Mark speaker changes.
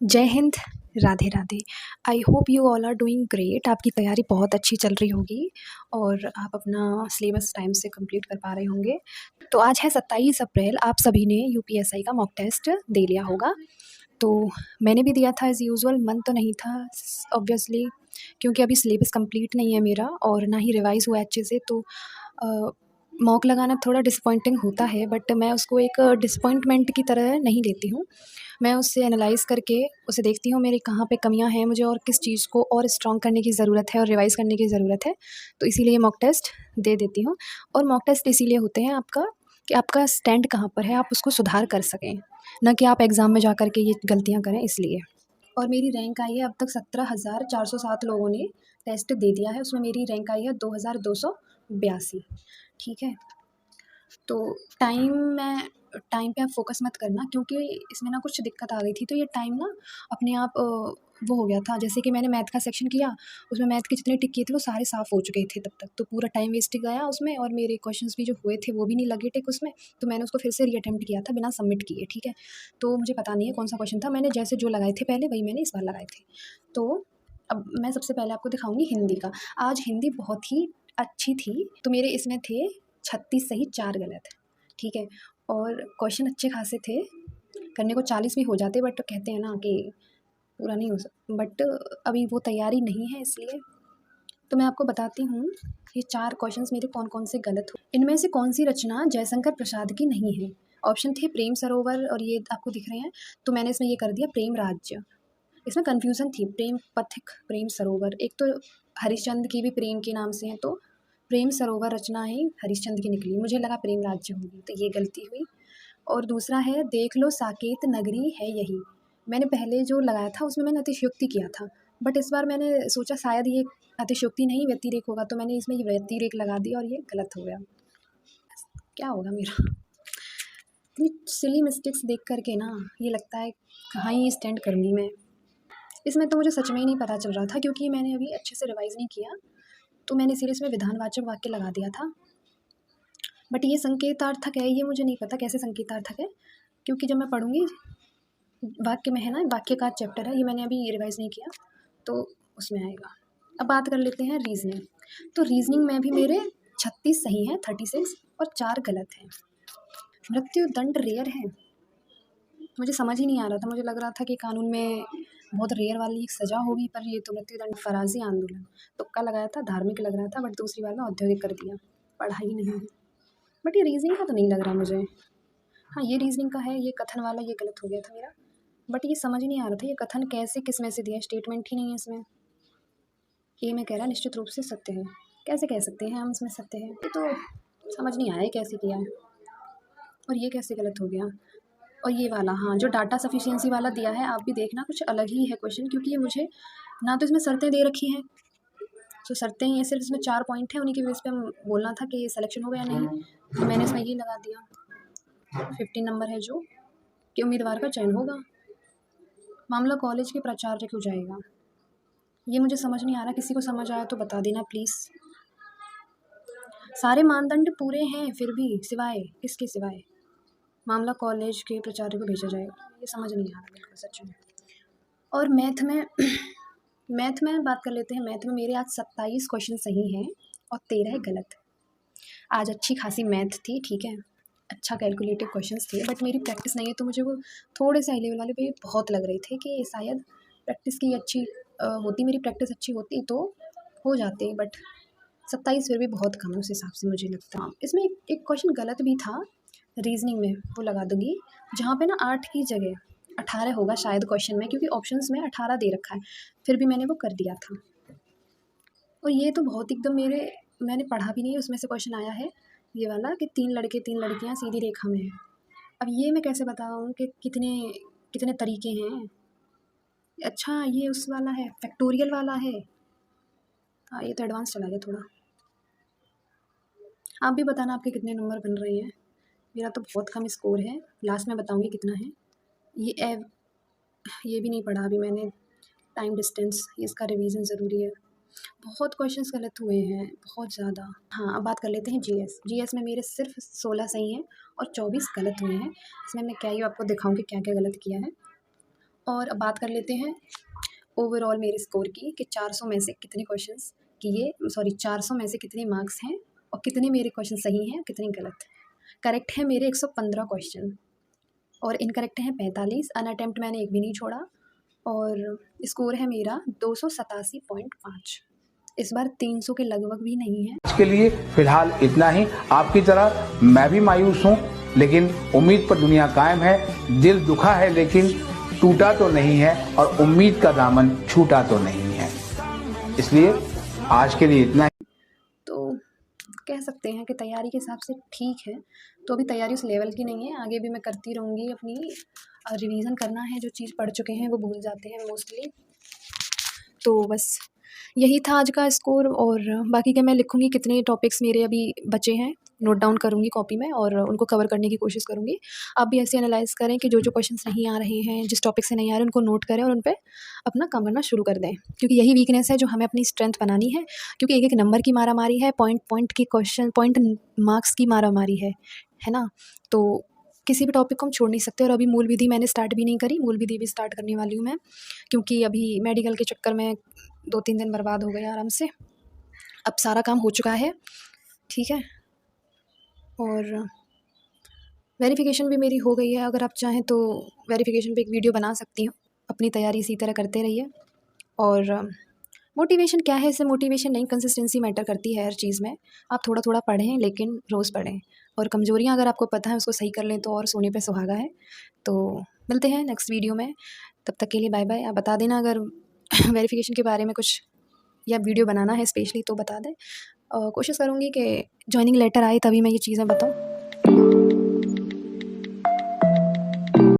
Speaker 1: जय Hind, Radhe Radhe. I hope you all are doing great. आपकी तैयारी बहुत अच्छी चल रही होगी और आप अपना सिलेबस टाइम से कंप्लीट कर पा रहे होंगे। तो आज है 27 अप्रैल। आप सभी ने यूपीएसआई का मॉक टेस्ट दे लिया होगा। तो मैंने भी दिया था एज़ यूजुअल। मन तो नहीं था ऑब्वियसली, क्योंकि अभी सिलेबस कंप्लीट नहीं है मेरा और ना ही रिवाइज़ हुआ है अच्छे से। तो मॉक लगाना थोड़ा डिसअपॉइंटिंग होता है, बट मैं उसको एक डिसअपॉइंटमेंट की तरह नहीं लेती हूँ। मैं उससे एनालाइज़ करके उसे देखती हूँ मेरी कहाँ पे कमियाँ हैं, मुझे और किस चीज़ को और स्ट्रॉन्ग करने की ज़रूरत है और रिवाइज़ करने की ज़रूरत है। तो इसीलिए मॉक टेस्ट दे देती हूँ। और मॉक टेस्ट इसीलिए होते हैं आपका कि आपका स्टैंड कहाँ पर है, आप उसको सुधार कर सकें, ना कि आप एग्ज़ाम में जा कर के ये गलतियाँ करें इसलिए। और मेरी रैंक आई है अब तक 17,407 लोगों ने टेस्ट दे दिया है, उसमें मेरी रैंक आई है 2282। ठीक है। तो टाइम पे आप फ़ोकस मत करना, क्योंकि इसमें ना कुछ दिक्कत आ गई थी। तो ये टाइम ना अपने आप वो हो गया था। जैसे कि मैंने मैथ का सेक्शन किया, उसमें मैथ के जितने टिक किए थे वो सारे साफ़ हो चुके थे तब तक। तो पूरा टाइम वेस्ट गया उसमें और मेरे क्वेश्चंस भी जो हुए थे वो भी नहीं लगे टिक उसमें। तो मैंने उसको फिर से रीअटेम्प्ट किया था बिना सबमिट किए। ठीक है। तो मुझे पता नहीं है कौन सा क्वेश्चन था। मैंने जैसे जो लगाए थे पहले वही मैंने इस बार लगाए थे। तो अब मैं सबसे पहले आपको दिखाऊँगी हिंदी का। आज हिंदी बहुत ही अच्छी थी। तो मेरे इसमें थे 36 सही 4 गलत। ठीक है। और क्वेश्चन अच्छे खासे थे, करने को 40 भी हो जाते, बट कहते हैं ना कि पूरा नहीं हो सक बट अभी वो तैयारी नहीं है इसलिए। तो मैं आपको बताती हूँ ये 4 क्वेश्चंस मेरे कौन-कौन से गलत हुए। इनमें से कौन-सी रचना जयशंकर प्रसाद की नहीं है? ऑप्शन थे प्रेम सरोवर, और ये आपको दिख रहे हैं, तो मैंने इसमें ये कर दिया प्रेम राज्य। इसमें कन्फ्यूज़न थी, प्रेम पथिक, प्रेम सरोवर। एक तो हरिश्चंद्र की भी प्रेम के नाम से है, तो प्रेम सरोवर रचना ही हरिश्चंद्र की निकली। मुझे लगा प्रेम राज्य होगी, तो ये गलती हुई। और दूसरा है देख लो साकेत नगरी है यही। मैंने पहले जो लगाया था उसमें मैंने अतिशयोक्ति किया था, बट इस बार मैंने सोचा शायद ये अतिशयोक्ति नहीं व्यतिरेक होगा, तो मैंने इसमें ये व्यतिरेक लगा दिया और ये गलत हो गया। क्या होगा मेरा? इतनी सिली मिस्टेक्स देख कर के ना ये लगता है कहाँ ही स्टैंड करूँगी मैं। इसमें तो मुझे सच में ही नहीं पता चल रहा था, क्योंकि मैंने अभी अच्छे से रिवाइज़ नहीं किया। तो मैंने इसीलिए इसमें विधानवाचक वाक्य लगा दिया था। बट ये संकेतार्थक है, ये मुझे नहीं पता कैसे संकेतार्थक है, क्योंकि जब मैं पढ़ूँगी वाक्य में है ना, वाक्य का चैप्टर है, ये मैंने अभी रिवाइज़ नहीं किया, तो उसमें आएगा। अब बात कर लेते हैं रीज़निंग। तो रीज़निंग में भी मेरे 36 सही हैं, 36, और 4 गलत हैं। मृत्यु दंड रेयर है, मुझे समझ ही नहीं आ रहा था। मुझे लग रहा था कि कानून में बहुत रेयर वाली एक सज़ा होगी, पर ये तो मृत्युदंड। फ़राज़ी आंदोलन तुक्का लगाया था, धार्मिक लग रहा था, बट दूसरी बार में औद्योगिक कर दिया। पढ़ाई नहीं है। बट ये रीज़निंग का तो नहीं लग रहा मुझे। हाँ, ये रीज़निंग का है, ये कथन वाला ये गलत हो गया था मेरा। बट ये समझ ही नहीं आ रहा था ये कथन कैसे किस में से दिया है, स्टेटमेंट ही नहीं है इसमें। ये मैं कह रहा निश्चित रूप से सत्य है। कैसे कह सकते हैं हम इसमें सत्य है? ये तो समझ नहीं आया ये कैसे किया है। और ये कैसे गलत हो गया? और ये वाला, हाँ, जो डाटा सफिशिएंसी वाला दिया है, आप भी देखना कुछ अलग ही है क्वेश्चन, क्योंकि ये मुझे ना तो इसमें शर्तें दे रखी हैं। जो शर्तें हैं, सिर्फ इसमें 4 पॉइंट हैं, उन्हीं के बेस पे हम बोलना था कि ये सिलेक्शन होगा या नहीं। तो मैंने इसमें ये लगा दिया 15 नंबर है जो, कि उम्मीदवार का चयन होगा। मामला कॉलेज के प्राचार्य को जाएगा। ये मुझे समझ नहीं आ रहा, किसी को समझ आया तो बता देना प्लीज़। सारे मानदंड पूरे हैं फिर भी, सिवाय किसके सिवाय? मामला कॉलेज के प्राचार्य को भेजा जाएगा। ये समझ नहीं आ रहा बिल्कुल सच में। और मैथ में मैथ में बात कर लेते हैं। मैथ में मेरे आज 27 क्वेश्चन सही हैं और 13 गलत। आज अच्छी खासी मैथ थी, ठीक है, अच्छा कैलकुलेटिव क्वेश्चंस थे, बट मेरी प्रैक्टिस नहीं है, तो मुझे वो थोड़े से हाई लेवल वाले पे बहुत लग रहे थे कि शायद प्रैक्टिस की अच्छी होती, मेरी प्रैक्टिस अच्छी होती तो हो जाते, बट 27 फिर भी बहुत कम है उस हिसाब से मुझे लगता है। इसमें एक क्वेश्चन गलत भी था रीजनिंग में, वो लगा दूंगी, जहाँ पे ना 8 की जगह 18 होगा शायद क्वेश्चन में, क्योंकि ऑप्शंस में 18 दे रखा है, फिर भी मैंने वो कर दिया था। और ये तो बहुत एकदम मैंने पढ़ा भी नहीं है, उसमें से क्वेश्चन आया है ये वाला कि 3 लड़के 3 लड़कियाँ सीधी रेखा में हैं। अब ये मैं कैसे बताऊँ कि कितने कितने तरीके हैं? अच्छा, ये उस वाला है, फैक्टोरियल वाला है। हाँ, ये तो एडवांस चला गया थोड़ा। आप भी बताना आपके कितने नंबर बन रहे हैं। मेरा तो बहुत कम स्कोर है, लास्ट में बताऊँगी कितना है। ये भी नहीं पढ़ा अभी मैंने, टाइम डिस्टेंस, इसका रिवीजन ज़रूरी है। बहुत क्वेश्चंस गलत हुए हैं, बहुत ज़्यादा। हाँ, अब बात कर लेते हैं जीएस। जीएस में मेरे सिर्फ 16 सही हैं और 24 गलत हुए हैं। इसमें मैं क्या ही आपको दिखाऊँ कि क्या-क्या गलत किया है। और अब बात कर लेते हैं ओवरऑल मेरे स्कोर की कि 400 में से कितने क्वेश्चंस किए, सॉरी 400 में से कितने मार्क्स हैं और कितने मेरे क्वेश्चन सही हैं, कितने गलत। करेक्ट है मेरे 115 क्वेश्चन और इनकरेक्ट हैं 45। अनअटेम्प्ट मैंने एक भी नहीं छोड़ा और स्कोर है मेरा 287.5। इस बार 300 के लगभग भी नहीं है।
Speaker 2: इसके लिए फिलहाल इतना ही। आपकी तरह मैं भी मायूस हूँ, लेकिन उम्मीद पर दुनिया कायम है। दिल दुखा है लेकिन टूटा तो नहीं है और उम्मीद का दामन छूटा तो नहीं है। इसलिए आज के लिए इतना ही।
Speaker 1: तो कह सकते हैं कि तैयारी के हिसाब से ठीक है। तो अभी तैयारी उस लेवल की नहीं है, आगे भी मैं करती रहूँगी। अपनी रिवीजन करना है, जो चीज़ पढ़ चुके हैं वो भूल जाते हैं मोस्टली। तो बस यही था आज का स्कोर और बाकी का मैं लिखूँगी कितने टॉपिक्स मेरे अभी बचे हैं, नोट डाउन करूँगी कॉपी में और उनको कवर करने की कोशिश करूँगी। आप भी ऐसे एनालाइज़ करें कि जो जो क्वेश्चंस नहीं आ रहे हैं, जिस टॉपिक से नहीं आ रहे उनको नोट करें और उन पे अपना काम करना शुरू कर दें, क्योंकि यही वीकनेस है जो हमें अपनी स्ट्रेंथ बनानी है। क्योंकि एक एक नंबर की मारामारी है, पॉइंट के क्वेश्चन, पॉइंट मार्क्स की मारामारी है ना। तो किसी भी टॉपिक को हम छोड़ नहीं सकते। और अभी मूल विधि मैंने स्टार्ट भी नहीं करी, मूल विधि भी स्टार्ट करने वाली हूँ मैं, क्योंकि अभी मेडिकल के चक्कर में 2-3 दिन बर्बाद हो गए आराम से। अब सारा काम हो चुका है, ठीक है। और वेरिफिकेशन भी मेरी हो गई है। अगर आप चाहें तो वेरिफिकेशन पे एक वीडियो बना सकती हूँ। अपनी तैयारी इसी तरह करते रहिए। और मोटिवेशन क्या है, इससे मोटिवेशन नहीं, कंसिस्टेंसी मैटर करती है हर चीज़ में। आप थोड़ा थोड़ा पढ़ें लेकिन रोज़ पढ़ें, और कमज़ोरियाँ अगर आपको पता है उसको सही कर लें तो और सोने पे सुहागा है। तो मिलते हैं नेक्स्ट वीडियो में, तब तक के लिए बाय बाय। आप बता देना अगर वेरिफिकेशन के बारे में कुछ या वीडियो बनाना है स्पेशली तो बता दें। कोशिश करूँगी कि जॉइनिंग लेटर आए तभी मैं ये चीज़ें बताऊँ।